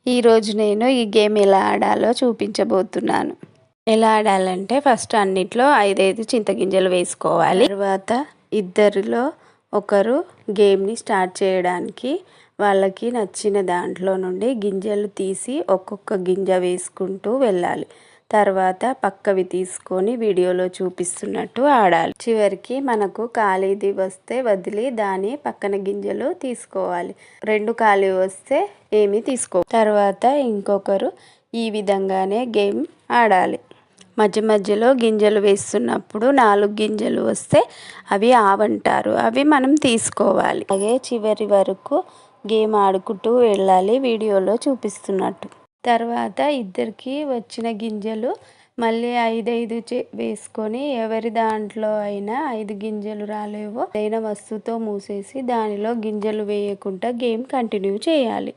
ఈరోజు నేను ఈ గేమ్ ఎలా ఆడాలో చూపించబోతున్నాను. ఎలా ఆడాలంటే ఫస్ట్ అన్నిట్లో 5 చింతగింజలు వేసుకోవాలి. తర్వాత ఇద్దరిలో ఒకరు గేమ్ని స్టార్ట్ చేయడానికి వాళ్ళకి నచ్చిన దాంట్లో నుండి గింజలు తీసి ఒక్కొక్క గింజ వేసుకుంటూ వెళ్ళాలి. తర్వాత పక్కవి తీసుకొని వీడియోలో చూపిస్తున్నట్టు ఆడాలి. చివరికి మనకు ఖాళీది వస్తే వదిలి దాని పక్కన గింజలు తీసుకోవాలి. 2 ఖాళీ వస్తే ఏమీ తర్వాత ఇంకొకరు ఈ విధంగానే గేమ్ ఆడాలి. మధ్య మధ్యలో గింజలు వేస్తున్నప్పుడు 4 గింజలు వస్తే అవి ఆవంటారు. అవి మనం తీసుకోవాలి. అలాగే చివరి వరకు గేమ్ ఆడుకుంటూ వెళ్ళాలి వీడియోలో చూపిస్తున్నట్టు. తర్వాత ఇద్దరికి వచ్చిన గింజలు మళ్ళీ 5 వేసుకొని ఎవరి దాంట్లో అయినా 5 గింజలు రాలేవో ఏదైనా వస్తువుతో మూసేసి దానిలో గింజలు వేయకుండా గేమ్ కంటిన్యూ చేయాలి.